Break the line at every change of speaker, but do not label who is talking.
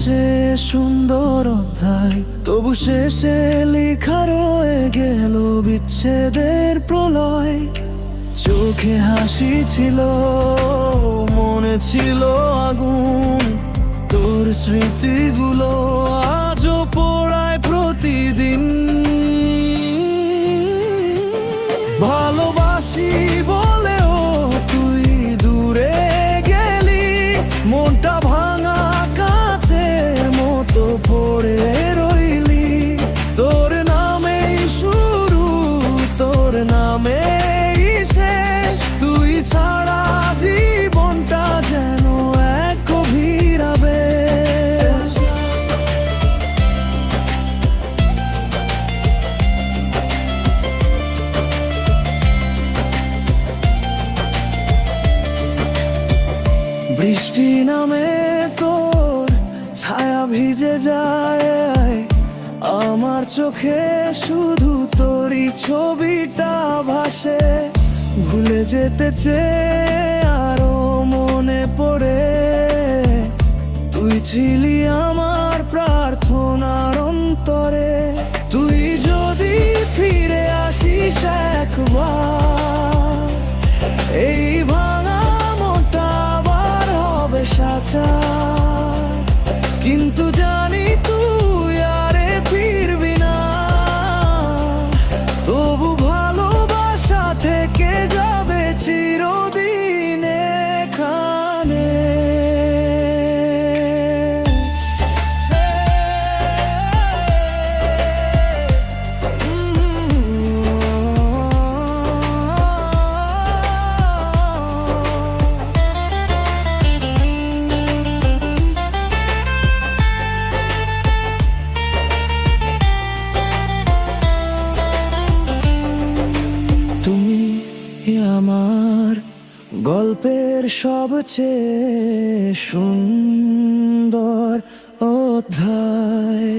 চেয়ে সুন্দর অধ্যায়, তবু শেষে লেখা রয়ে গেল বিচ্ছেদের প্রলয়। চোখে হাসি ছিল, মনে ছিল আগুন, তোর স্মৃতিগুলো আজও পোড়ায় প্রতিদিন। ভালোবাসি বলেও তুই দূরে গেলি, মনটা ভাঙা কাচের মতো পড়ে রইলি। তোর নামেই শুরু, তোর নামেই শেষ, তুই ছাড়া জীবনটা যেন এক গভীর আবেশ। বৃষ্টি নামে তোর ছায়া ভিজে যায়, আমার চোখে শুধু তোরই ছবিটা ভাসে। ভুলে যেতে চেয়ে আরো মনে পড়ে, তুই ছিলি আমার প্রার্থনার অন্তরে। তুই যদি ফিরে আসিস একবার, এই ভাঙা মনটা আবার হবে সাজা। কিন্তু জানি তুই আরে ফিরবি না, তবু ভালোবাসা থেকে যাবে চিরদিন এখানে। তুমি আমার গল্পের সবচেয়ে সুন্দর অধ্যায়।